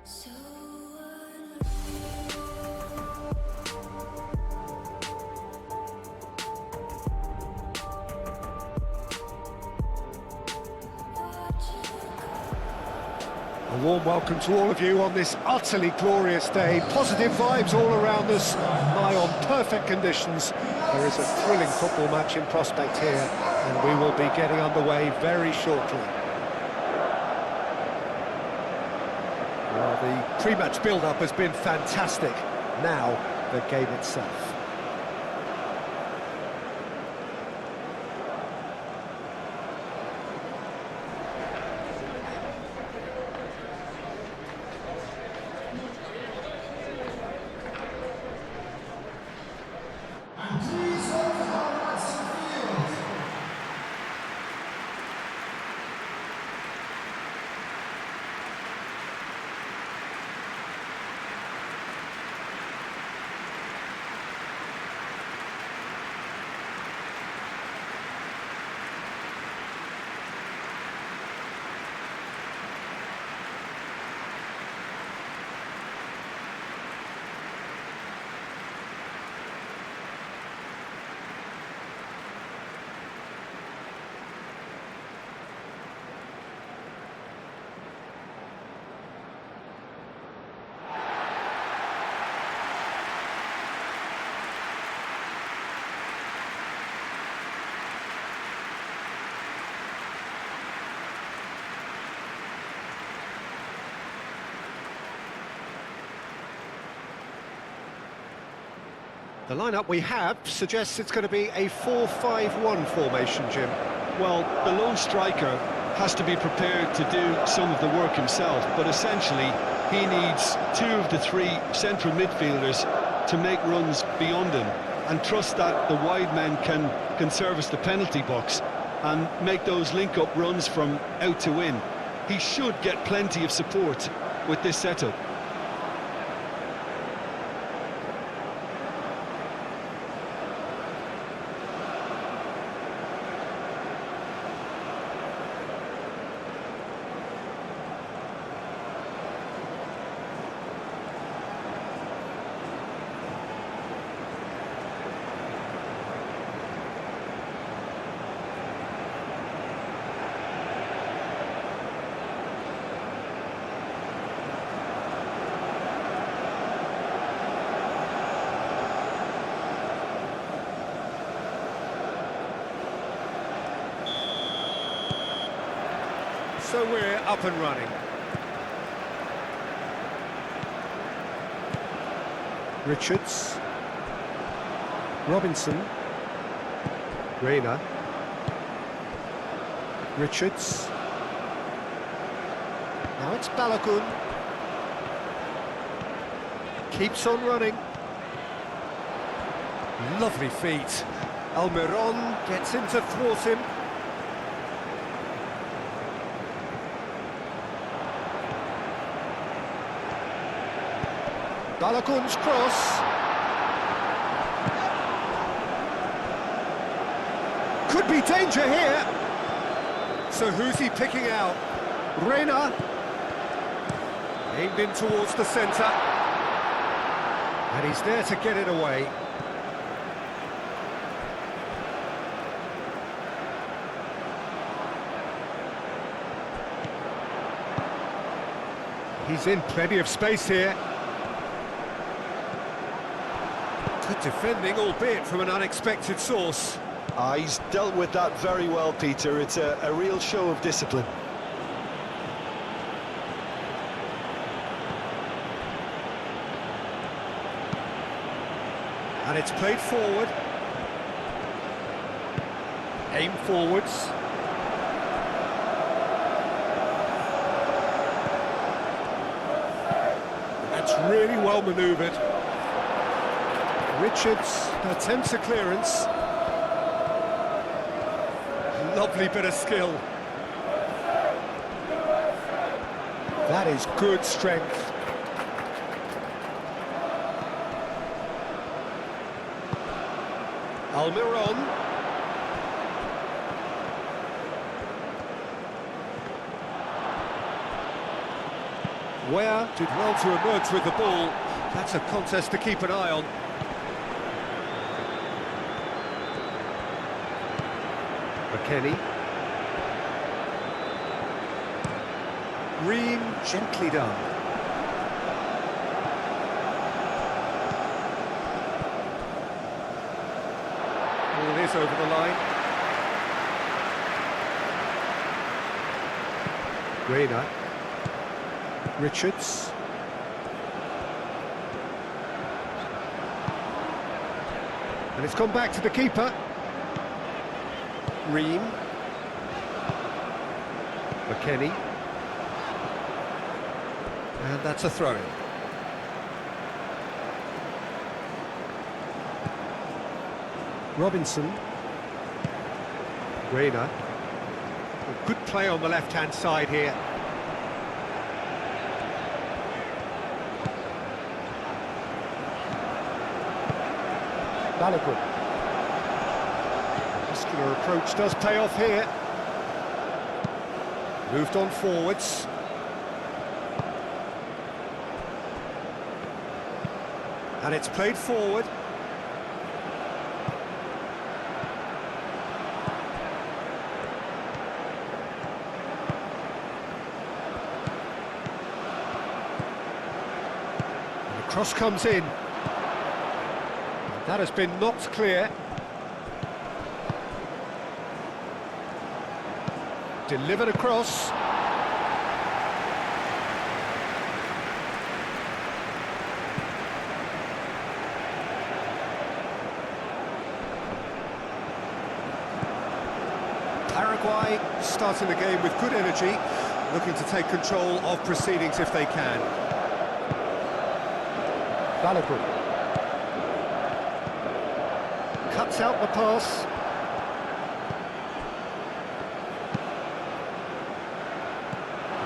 A warm welcome to all of you on this utterly glorious day. Positive vibes all around us, nigh on perfect conditions. There is a thrilling football match in prospect here, and we will be getting underway very shortly. Well, the pre-match build-up has been fantastic. Now, the game itself. The lineup we have suggests it's going to be a 4-5-1 formation, Jim. Well, the lone striker has to be prepared to do some of the work himself, but essentially he needs two of the three central midfielders to make runs beyond him and trust that the wide men can service the penalty box and make those link-up runs from out to in. He should get plenty of support with this setup. So we're up and running. Richards. Robinson. Reina. Richards. Now it's Balogun. Keeps on running. Lovely feet. Almiron gets in to thwart him. Balogun's cross. Could be danger here. So who's he picking out? Reina. Aimed in towards the centre. And he's there to get it away. He's in plenty of space here. Good defending, albeit from an unexpected source. He's dealt with that very well, Peter. It's a real show of discipline. And it's played forward. Aim forwards. That's really well manoeuvred. Richards attempts a clearance. Lovely bit of skill. That is good strength. Almiron. Ware did well to emerge with the ball. That's a contest to keep an eye on. McKennie. Ream, gently done. Ball is over the line. Reina. Richards. And it's gone back to the keeper. Ream. McKennie. And that's a throw-in. Robinson. Reina. Good play on the left-hand side here. Balogun. Muscular approach does pay off here. Moved on forwards. And it's played forward. And the cross comes in. That has been knocked clear. Delivered across. Paraguay starting the game with good energy, looking to take control of proceedings if they can. Balogun. Cuts out the pass.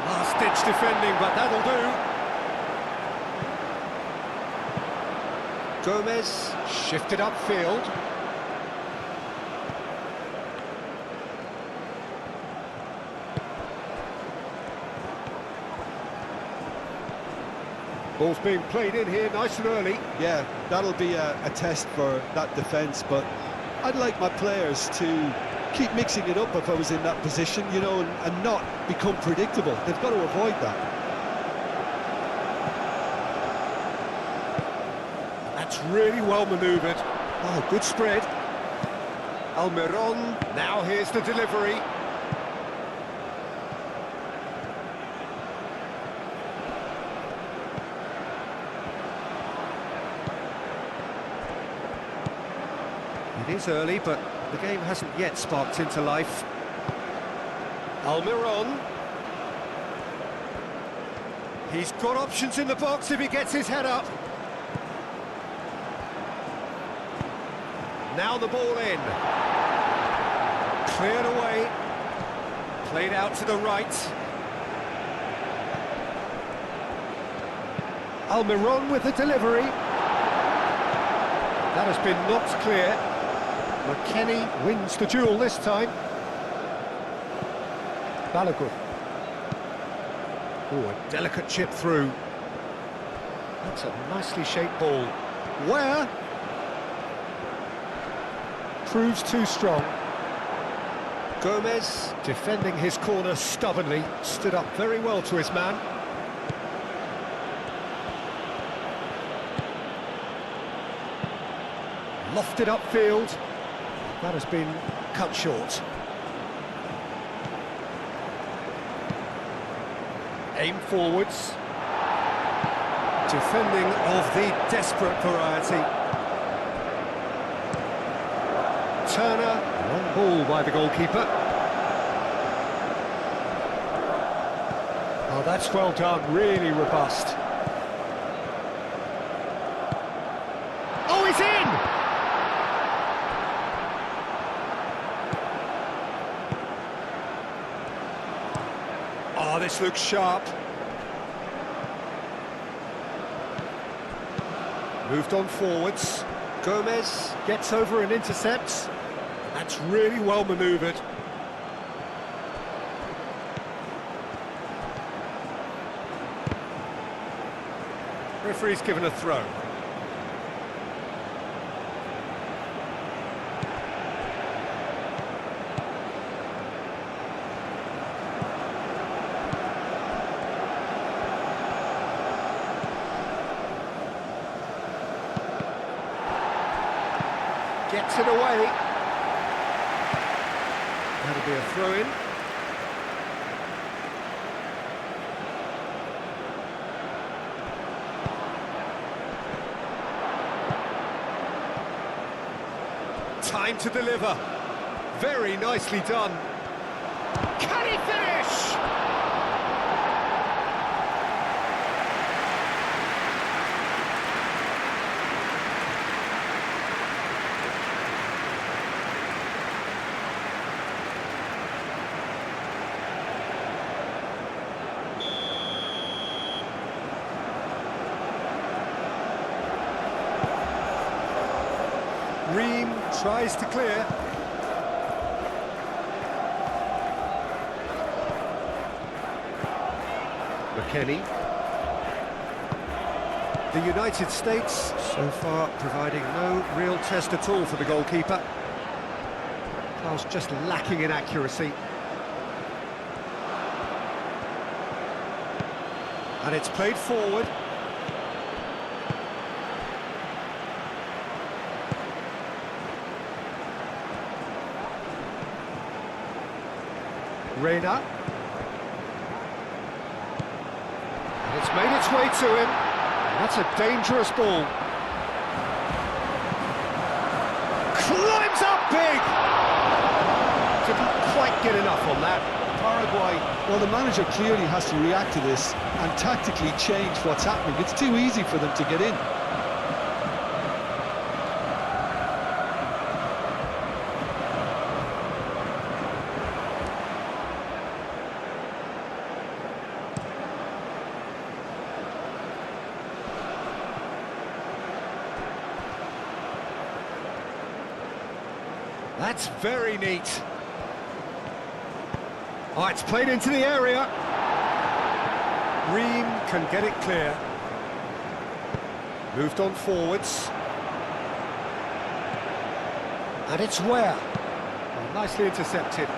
Last-ditch defending, but that'll do. Gomez shifted upfield. Ball's being played in here nice and early. Yeah, that'll be a test for that defence, but I'd like my players to keep mixing it up if I was in that position, you know, and not become predictable. They've got to avoid that. That's really well manoeuvred. Oh, good spread. Almiron, now here's the delivery. It is early, but the game hasn't yet sparked into life. Almiron. He's got options in the box if he gets his head up. Now the ball in. Cleared away. Played out to the right. Almiron with the delivery. That has been knocked clear. McKennie wins the duel this time. Balogun. Oh, a delicate chip through. That's a nicely shaped ball. Where? Proves too strong. Gomez defending his corner stubbornly. Stood up very well to his man. Lofted upfield. That has been cut short. Aim forwards. Defending of the desperate variety. Turner, long ball by the goalkeeper. Oh, that's well done, really robust. Oh, he's in! Oh, this looks sharp. Moved on forwards. Gomez gets over and intercepts. That's really well manoeuvred. Referee's given a throw. Gets it away. That'll be a throw-in. Time to deliver. Very nicely done. Can he finish? Ream tries to clear. McKennie. The United States, so far, providing no real test at all for the goalkeeper. Pass just lacking in accuracy. And it's played forward. Reina. And it's made its way to him. And that's a dangerous ball. Climbs up big! Didn't quite get enough on that. Paraguay, well, the manager clearly has to react to this and tactically change what's happening. It's too easy for them to get in. That's very neat. Oh, it's played into the area. Ream can get it clear. Moved on forwards. And it's Ware. Oh, nicely intercepted.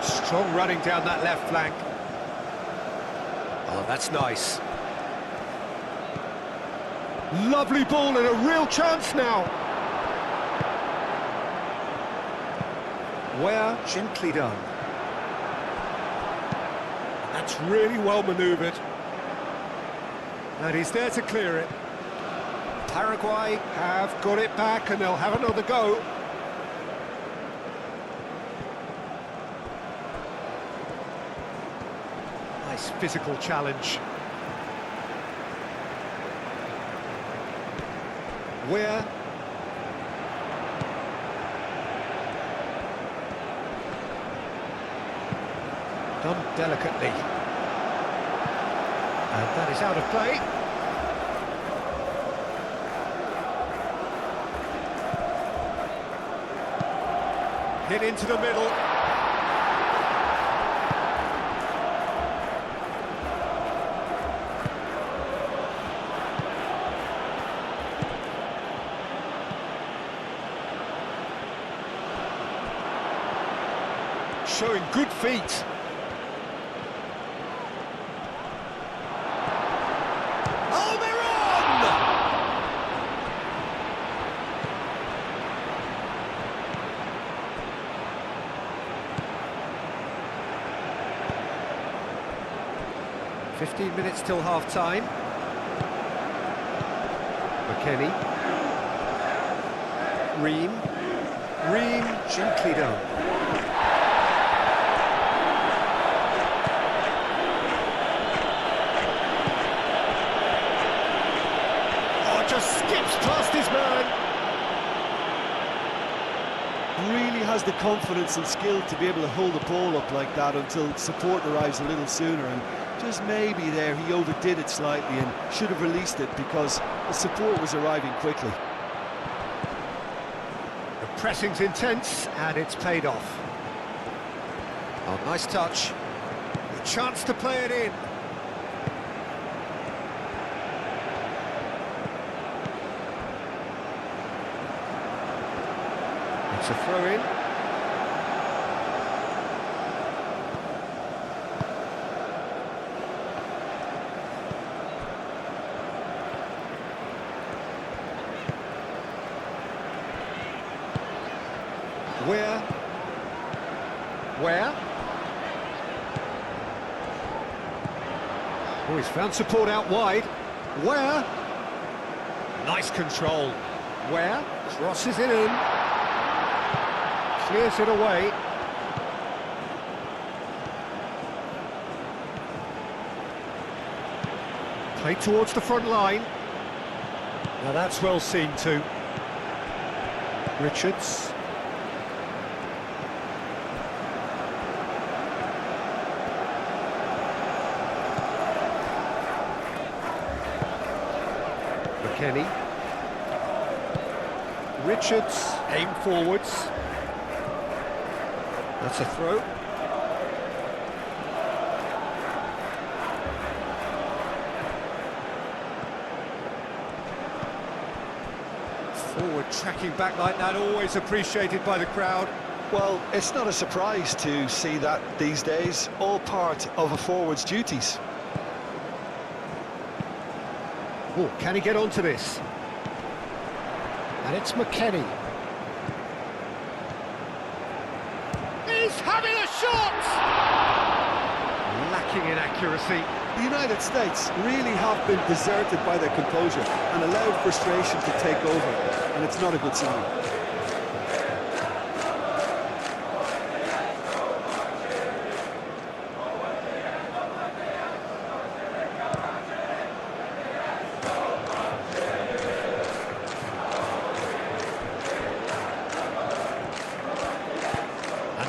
Strong running down that left flank. Oh, that's nice. Lovely ball and a real chance now. Ware, gently done. That's really well manoeuvred. And he's there to clear it. Paraguay have got it back and they'll have another go. Nice physical challenge. Where? Done delicately. And that is out of play. Hit into the middle. Showing good feet. Oh, they're on! "15 minutes till half-time. McKennie. Ream, gently done. Just skips past his man. Really has the confidence and skill to be able to hold the ball up like that until support arrives a little sooner, and just maybe there he overdid it slightly and should have released it because the support was arriving quickly. The pressing's intense and it's paid off. Oh, nice touch. A chance to play it in. It's a throw-in. Where? Oh, he's found support out wide. Where? Nice control. Where? Crosses it in. Clears it away. Played towards the front line. Now that's well seen too. Richards. Kenny. Richards, aim forwards. That's a throw. Forward tracking back like that, always appreciated by the crowd. Well, it's not a surprise to see that these days, all part of a forward's duties. Oh, can he get onto this? And it's McKennie. He's having a shot! Lacking in accuracy. The United States really have been deserted by their composure and allowed frustration to take over, and it's not a good sign.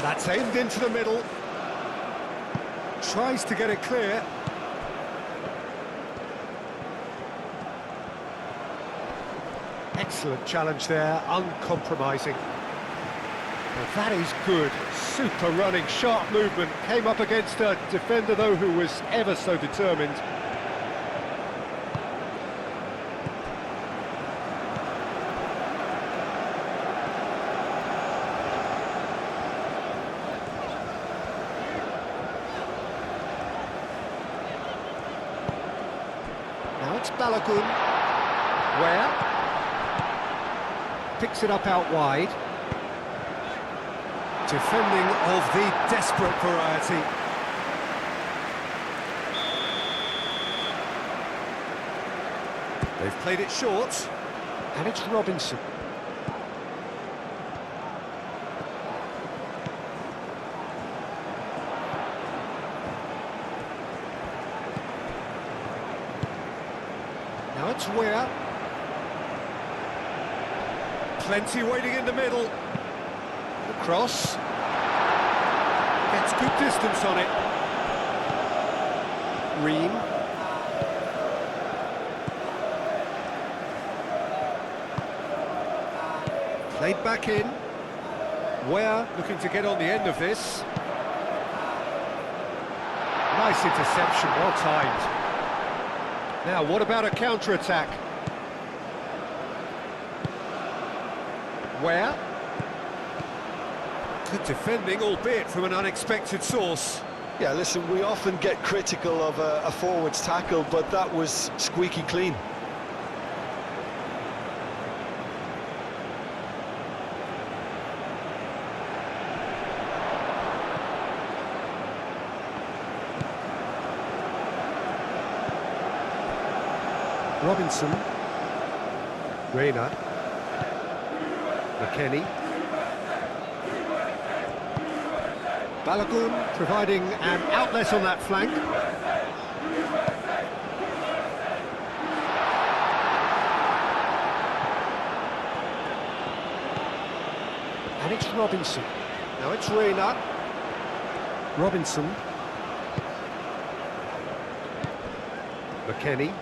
That's aimed into the middle. Tries to get it clear. Excellent challenge there, uncompromising. Well, that is good. Super running, sharp movement. Came up against a defender, though, who was ever so determined. Now it's Balogun. Where? Picks it up out wide. Defending of the desperate variety. They've played it short. And it's Robinson. Now it's Weir. Plenty waiting in the middle. The cross. Gets good distance on it. Ream. Played back in. Weir looking to get on the end of this. Nice interception, well timed. Now, what about a counter-attack? Where? Good defending, albeit from an unexpected source. Yeah, listen, we often get critical of a forward's tackle, but that was squeaky clean. Robinson. Reina. McKennie. Balogun providing an outlet on that flank. And it's Robinson. Now it's Reina. Robinson. McKennie.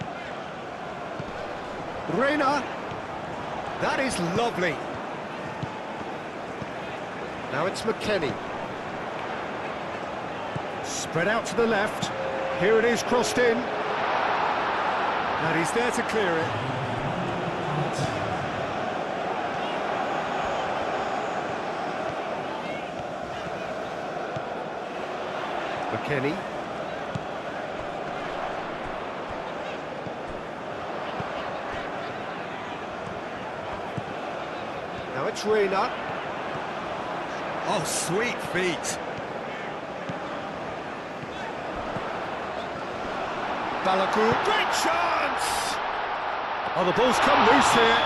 Reina. That is lovely. Now it's McKennie. Spread out to the left. Here it is, crossed in. And he's there to clear it. McKennie. Now it's Reina. Oh, sweet feet. Balagu, great chance! Oh, the ball's come loose here.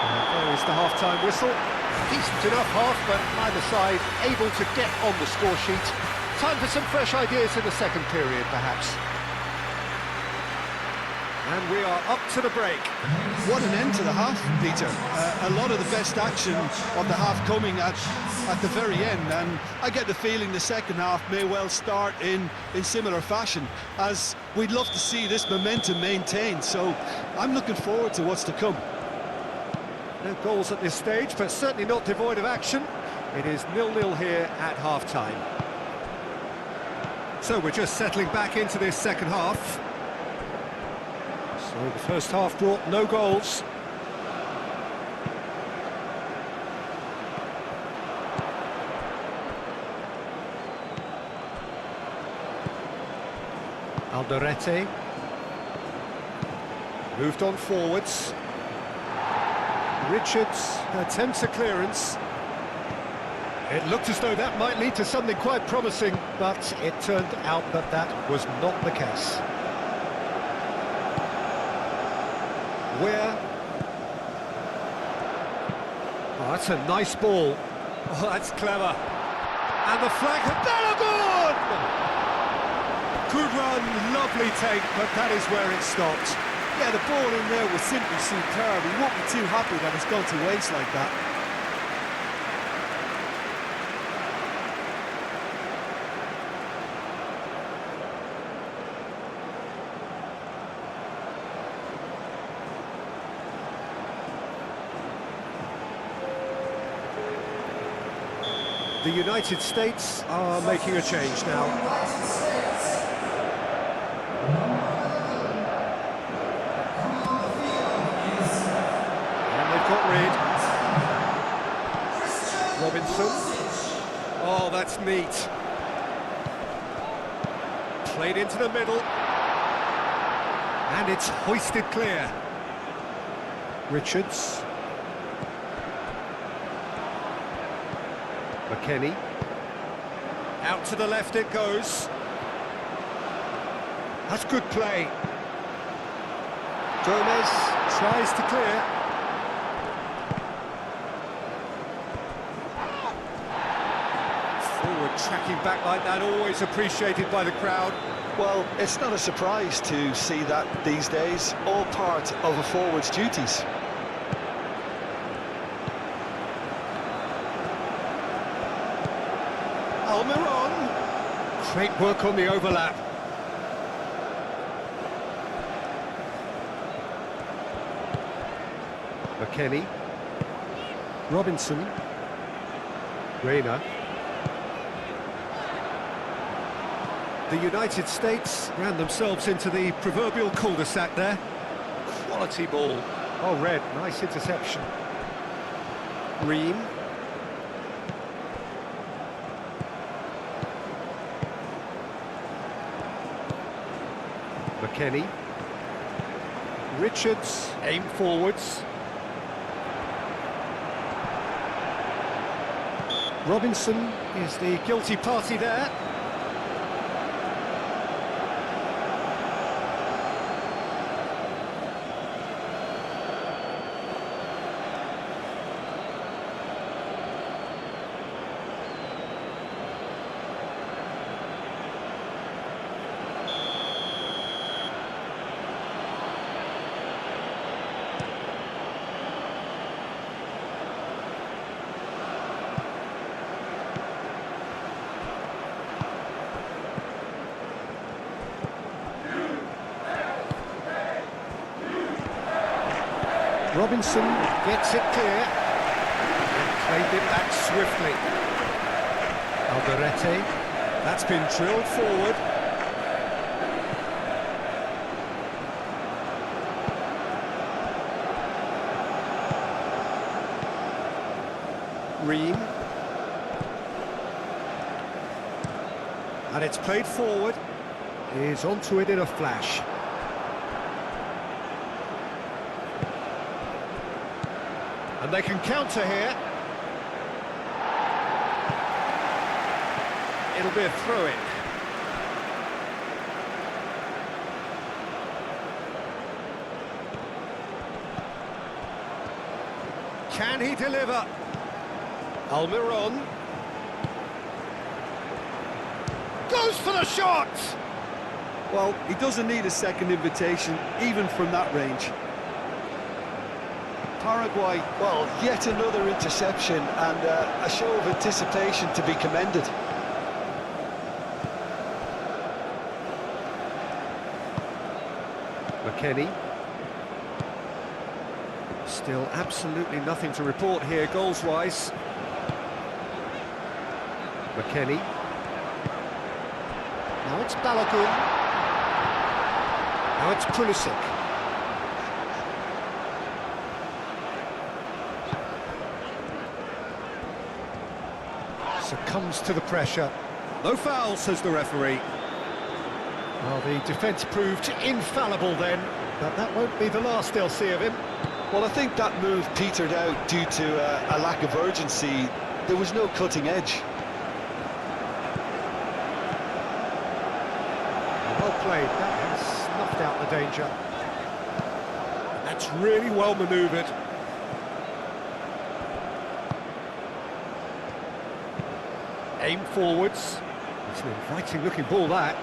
And there is the half-time whistle. Decent enough half, but neither side able to get on the score sheet. Time for some fresh ideas in the second period, perhaps. And we are up to the break. What an end to the half, Peter. A lot of the best action of the half coming at the very end, and I get the feeling the second half may well start in similar fashion, as we'd love to see this momentum maintained, so I'm looking forward to what's to come. No goals at this stage, but certainly not devoid of action. It is 0-0 here at half-time. So we're just settling back into this second half. So the first half brought no goals. Alderete. Moved on forwards. Richards attempts a clearance. It looked as though that might lead to something quite promising, but it turned out that that was not the case. Where? Oh, that's a nice ball. Oh, that's clever. And the flag, Balagun! Good run, lovely take, but that is where it stopped. Yeah, the ball in there was simply superb. We won't be too happy that it's gone to waste like that. The United States are making a change now. And they've got rid. Robinson. Oh, that's neat. Played into the middle. And it's hoisted clear. Richards. McKennie. Out to the left it goes. That's good play. Gomez tries to clear. Forward tracking back like that, always appreciated by the crowd. Well, it's not a surprise to see that these days, all part of a forward's duties. Great work on the overlap. McKennie. Robinson. Reina. The United States ran themselves into the proverbial cul-de-sac there. Quality ball. Oh, Red, nice interception. Ream. McKennie. Richards, aim forwards. Robinson is the guilty party there. Robinson gets it clear and played it back swiftly. Alderete, that's been drilled forward. Ream. And it's played forward. He's onto it in a flash. And they can counter here. It'll be a throw-in. Can he deliver? Almiron goes for the shot! Well, he doesn't need a second invitation, even from that range. Paraguay, well, yet another interception and a show of anticipation to be commended. McKennie. Still absolutely nothing to report here goals-wise. McKennie. Now it's Balogun. Now it's Pulisic. Succumbs to the pressure. No foul, says the referee. Well, the defence proved infallible then, but that won't be the last they'll see of him. Well, I think that move petered out due to a lack of urgency. There was no cutting edge. Well played, that has snuffed out the danger. That's really well manoeuvred. Aim forwards. It's an inviting looking ball, that.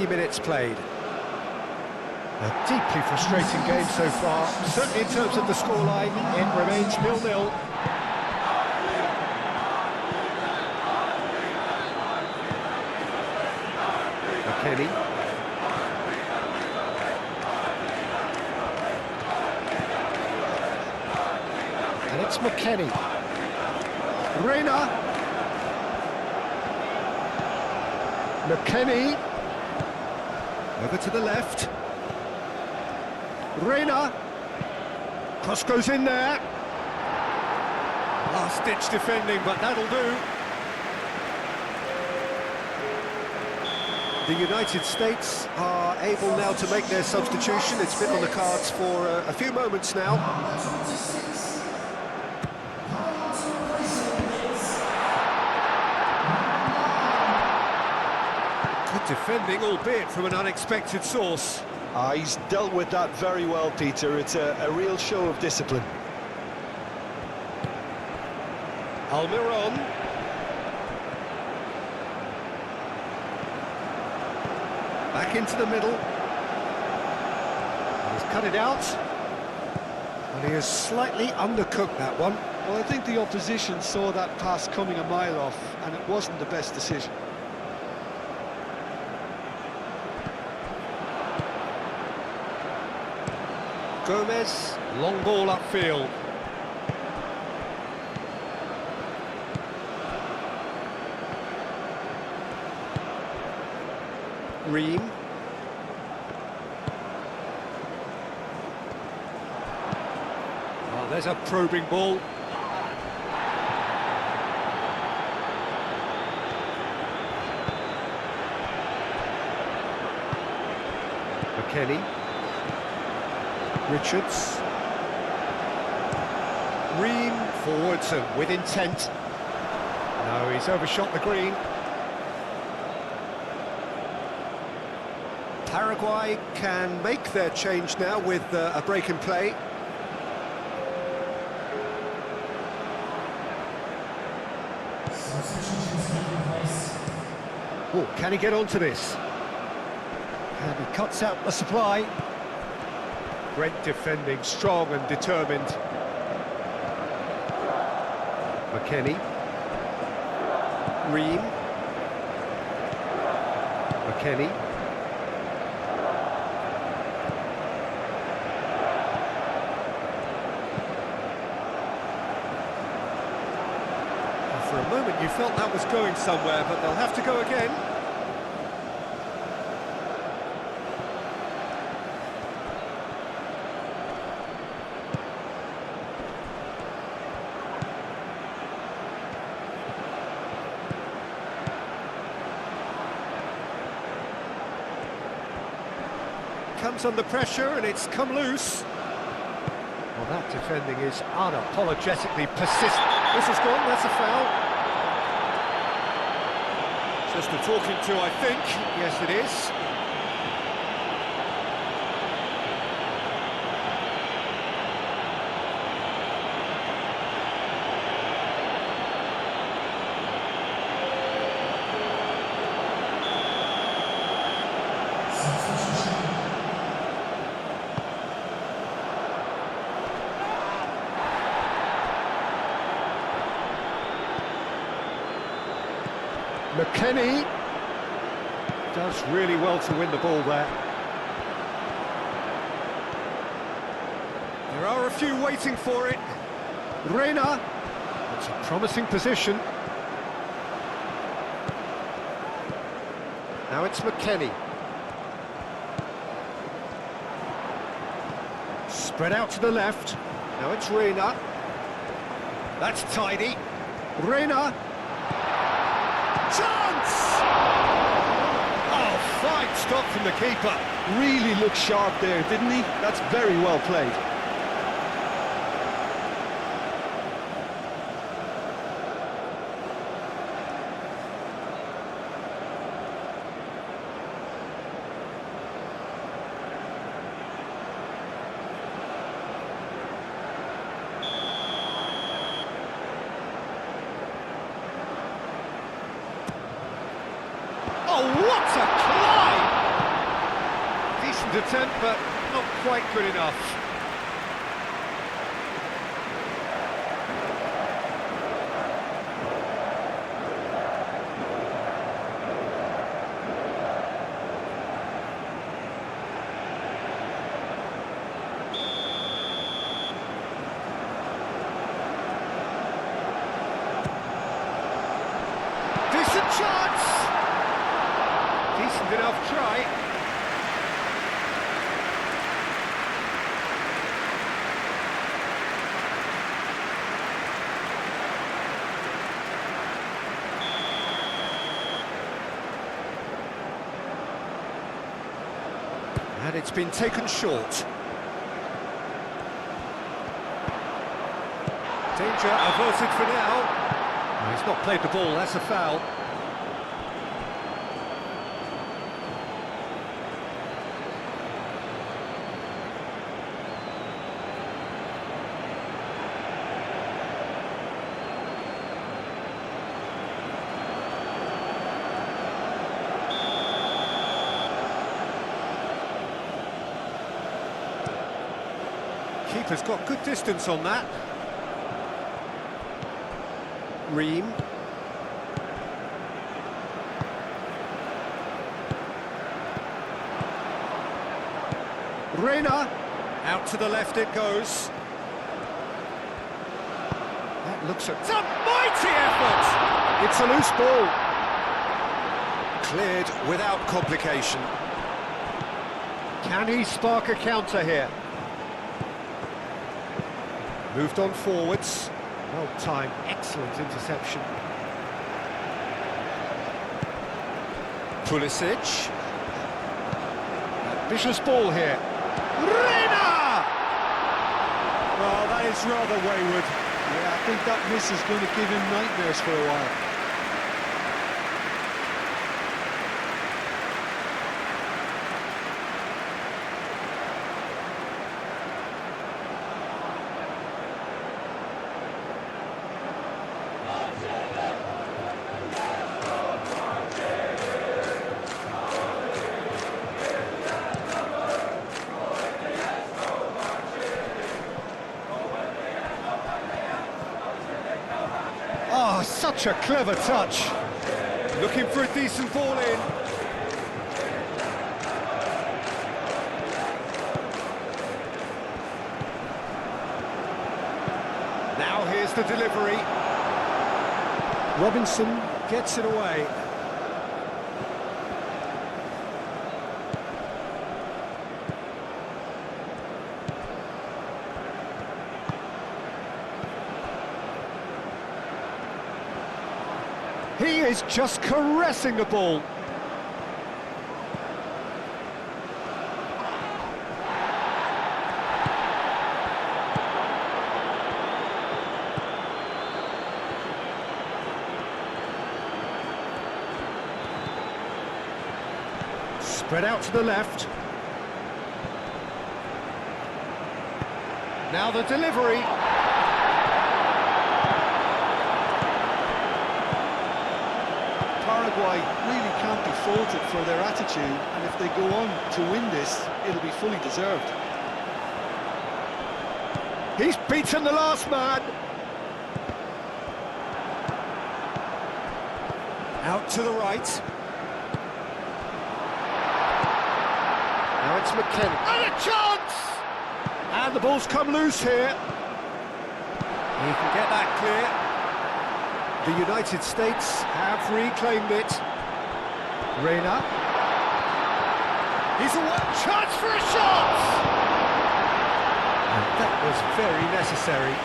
Minutes played. A deeply frustrating game so far. Certainly in terms of the scoreline, it remains 0-0. McKennie. And it's McKennie. Reina. McKennie. Over to the left. Reina. Cross goes in there. Last-ditch defending, but that'll do. The United States are able now to make their substitution. It's been on the cards for a few moments now. Defending, albeit from an unexpected source. He's dealt with that very well, Peter. It's a real show of discipline. Almiron. Back into the middle. He's cut it out. And he has slightly undercooked that one. Well, I think the opposition saw that pass coming a mile off, and it wasn't the best decision. Gomez, long ball upfield. Ream. Oh, there's a probing ball. McKennie. Richards. Ream forwards and with intent. No, he's overshot the green. Paraguay can make their change now with a break in play. Oh, can he get onto this? And he cuts out the supply. Great defending, strong and determined. McKennie. Ream. McKennie. For a moment you felt that was going somewhere, but they'll have to go again. comes under pressure and it's come loose. Well, that defending is unapologetically persistent. This has gone, that's a foul. Just a talking to, I think. Yes, it is. McKennie does really well to win the ball there. There are a few waiting for it. Reina, it's a promising position. Now it's McKennie. Spread out to the left. Now it's Reina. That's tidy. Reina. Chance! Oh, fine stop from the keeper. Really looked sharp there, didn't he? That's very well played. Oh, what a climb! Decent attempt, but not quite good enough. Decent chance! Decent enough try. And it's been taken short. Danger averted for now. Oh, he's not played the ball, that's a foul. Keeper's got good distance on that. Ream. Reina. Out to the left it goes. That looks a mighty effort! It's a loose ball. Cleared without complication. Can he spark a counter here? Moved on forwards. Well timed, excellent interception. Pulisic. Vicious ball here. Reina! Well, that is rather wayward. Yeah, I think that miss is going to give him nightmares for a while. Oh, such a clever touch. Looking for a decent ball in. Now here's the delivery. Robinson gets it away. He is just caressing the ball. Spread out to the left. Now the delivery. Paraguay really can't be faulted for their attitude, and if they go on to win this, it'll be fully deserved. He's beaten the last man. Out to the right. Now it's McKenna. And a chance! And the ball's come loose here. He can get that clear. The United States have reclaimed it. Reina. He's a one chance for a shot! And that was very necessary.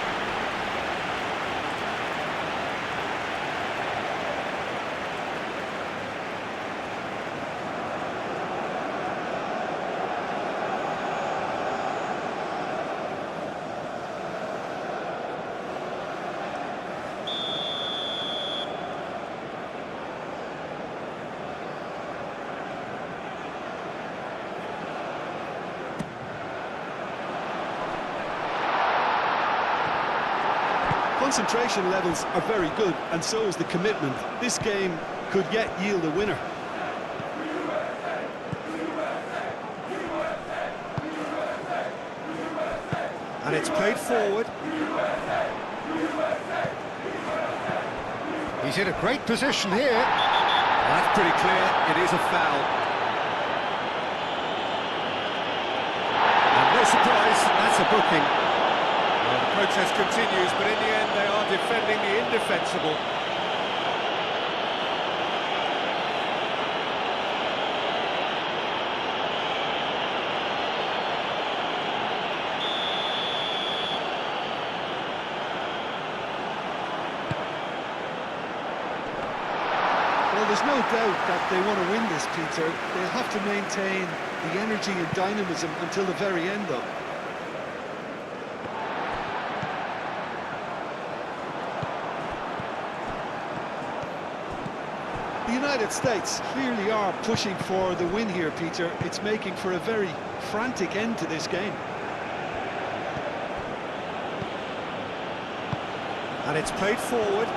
Concentration levels are very good, and so is the commitment. This game could yet yield a winner. And it's played forward. He's in a great position here. Well, that's pretty clear. It is a foul. And no surprise, that's a booking. Well, the protest continues, but in the end they are defending the indefensible. Well, there's no doubt that they want to win this, Peter. They'll have to maintain the energy and dynamism until the very end, though. The United States clearly are pushing for the win here, Peter. It's making for a very frantic end to this game. And it's played forward.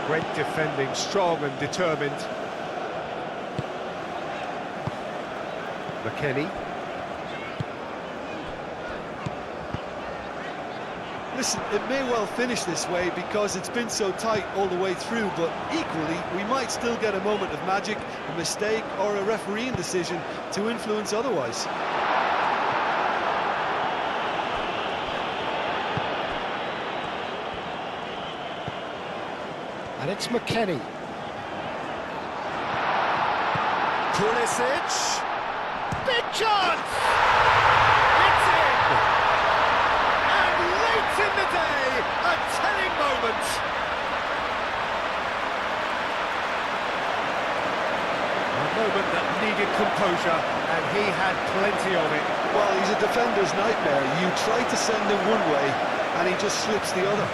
Great defending, strong and determined. McKenny. Listen, it may well finish this way because it's been so tight all the way through, but equally, we might still get a moment of magic, a mistake, or a refereeing decision to influence otherwise. And it's McKenny. Pulisic. Big chance! It's in! And late in the day, a telling moment. A moment that needed composure, and he had plenty of it. Well, he's a defender's nightmare. You try to send him one way, and he just slips the other.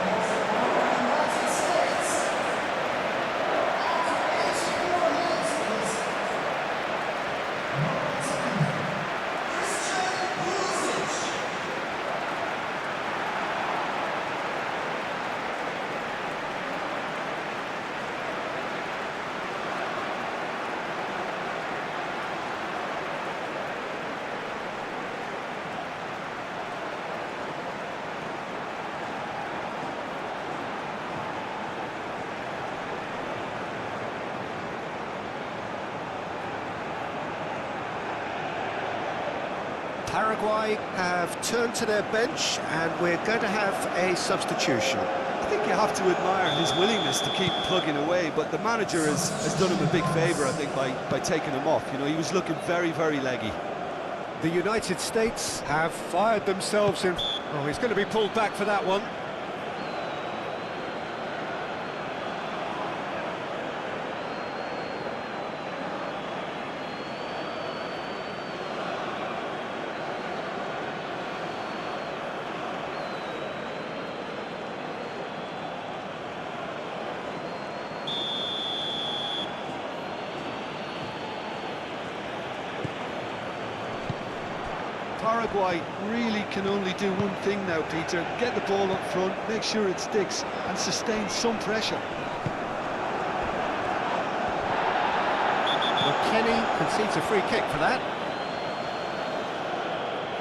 Paraguay have turned to their bench, and we're going to have a substitution. I think you have to admire his willingness to keep plugging away, but the manager has done him a big favour, I think, by taking him off. You know, he was looking very, very leggy. The United States have fired themselves in. Oh, he's going to be pulled back for that one. Paraguay really can only do one thing now, Peter. Get the ball up front, make sure it sticks, and sustain some pressure. Kenny concedes a free kick for that.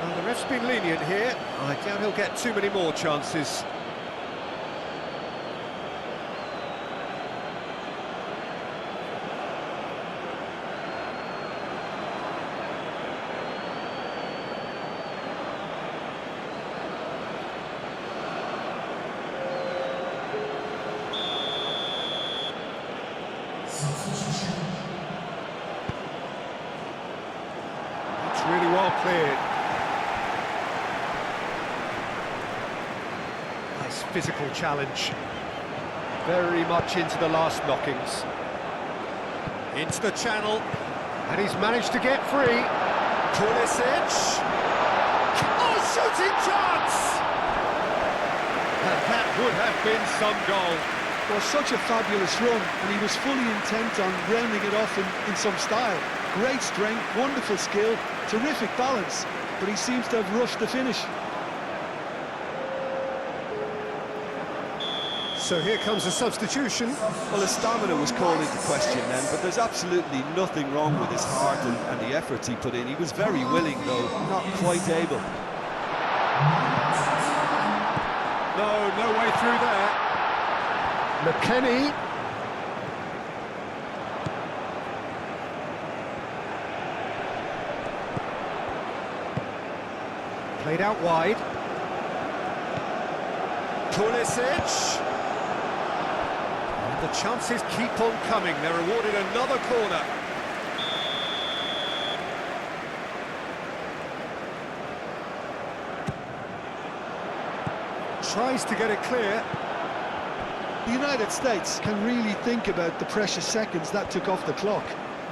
Well, the ref's been lenient here. I doubt he'll get too many more chances. Really well cleared. Nice physical challenge. Very much into the last knockings. Into the channel. And he's managed to get free. Pulisic. Oh, shooting chance! And that would have been some goal. Well, such a fabulous run, and he was fully intent on rounding it off in some style. Great strength, wonderful skill, terrific balance, but he seems to have rushed the finish. So here comes a substitution. Well, his stamina was called into question then, but there's absolutely nothing wrong with his heart and the efforts he put in. He was very willing, though, not quite able. No way through there. McKennie. Played out wide. Pulisic. And the chances keep on coming. They're awarded another corner. Tries to get it clear. The United States can really think about the precious seconds that took off the clock.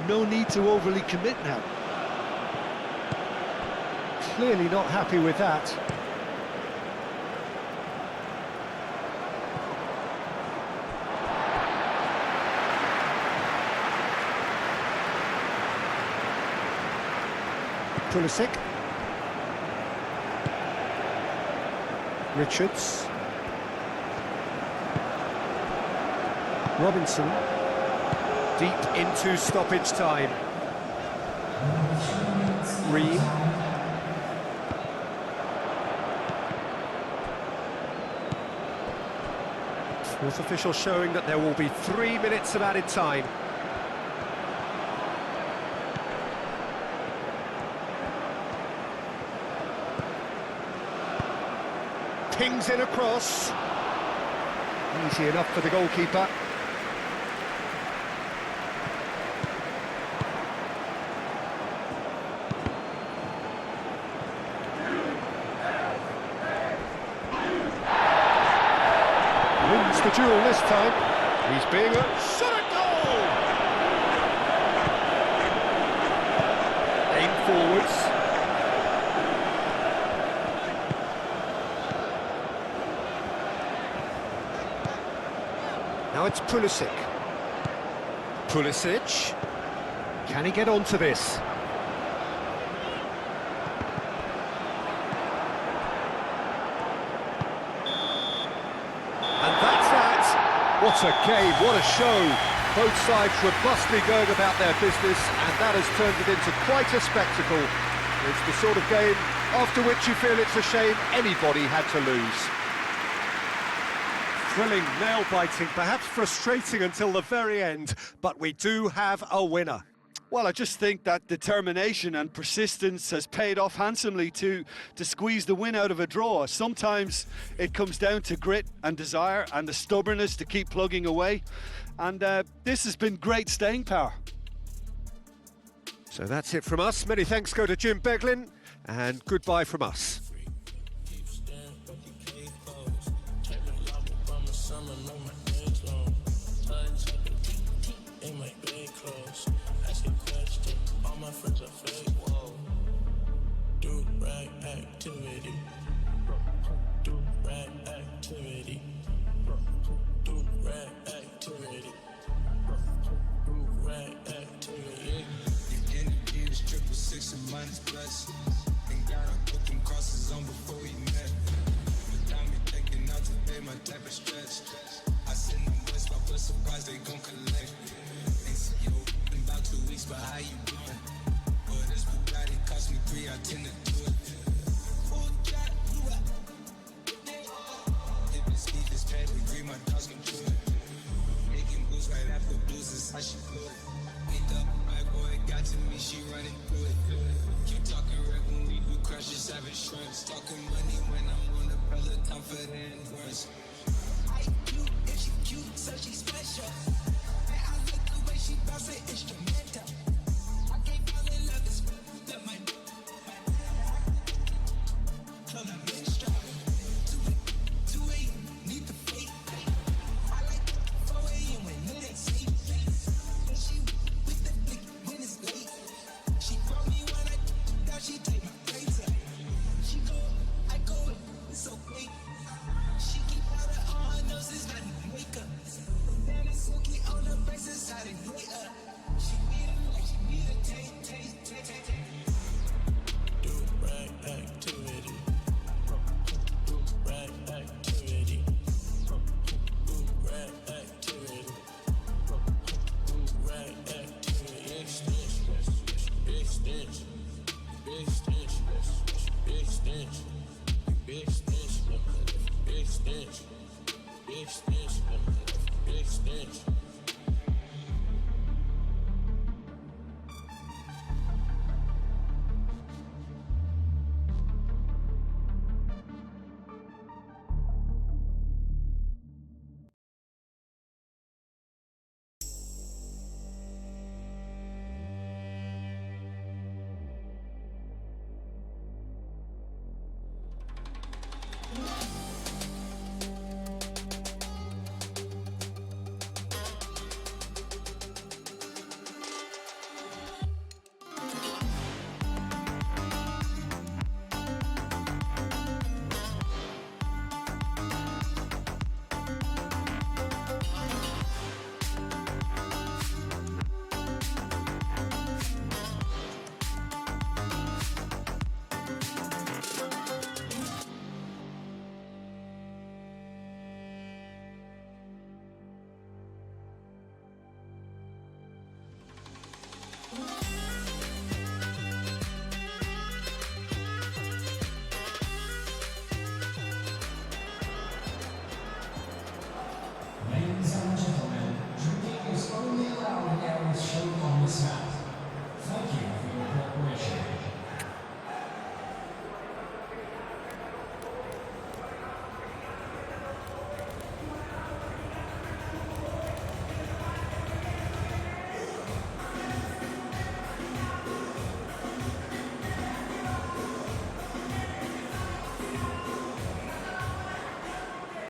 No need to overly commit now. Clearly not happy with that. Pulisic. Richards. Robinson. Deep into stoppage time. Reed. Fourth official showing that there will be 3 minutes of added time. Pings in across. Easy enough for the goalkeeper. Wins the duel this time. He's being a shot at goal! Aim forwards. Now it's Pulisic. Pulisic. Can he get onto this? And that's that. What a game, what a show. Both sides robustly going about their business, and that has turned it into quite a spectacle. It's the sort of game after which you feel it's a shame anybody had to lose. Thrilling, nail-biting, perhaps frustrating until the very end, but we do have a winner. Well, I just think that determination and persistence has paid off handsomely to squeeze the win out of a draw. Sometimes it comes down to grit and desire and the stubbornness to keep plugging away. And this has been great staying power. So that's it from us. Many thanks go to Jim Beglin, and goodbye from us. Minus plus, ain't got a wise, they gon' collect. Ain't see you in about 2 weeks, but how you doing? Boy, this Bugatti cost me 3, I tend to do it. Full jack, blew up. If it's Steve, it's pedigree, my dogs can do it. Making moves right after blues is how she blew it. Wake up, my boy got to me, she running through it. Keep talking red when we do crashes, having shrimps. Talking money when I'm on the Peloton for the endurance. I cute, if she cute, so she special. And I like the way she bounce it instrumental. I can't fall in love, this that my club that minstrel. 2 8, need the fate. I like 4 a.m. when it ain't safe. And she with the blick when it's late. She brought me when I down, she take my plates up. She go, I go, it's okay. She keep out of all her noses, not even makeup. Then it's silky on her breast inside and way up. She need it like she need a taste. Do right activity. Do right activity. Do right activity. Do right activity. Big stench. Big stench. Big stench. Big stench. Big stench. Big stench. Big stench. Big stench.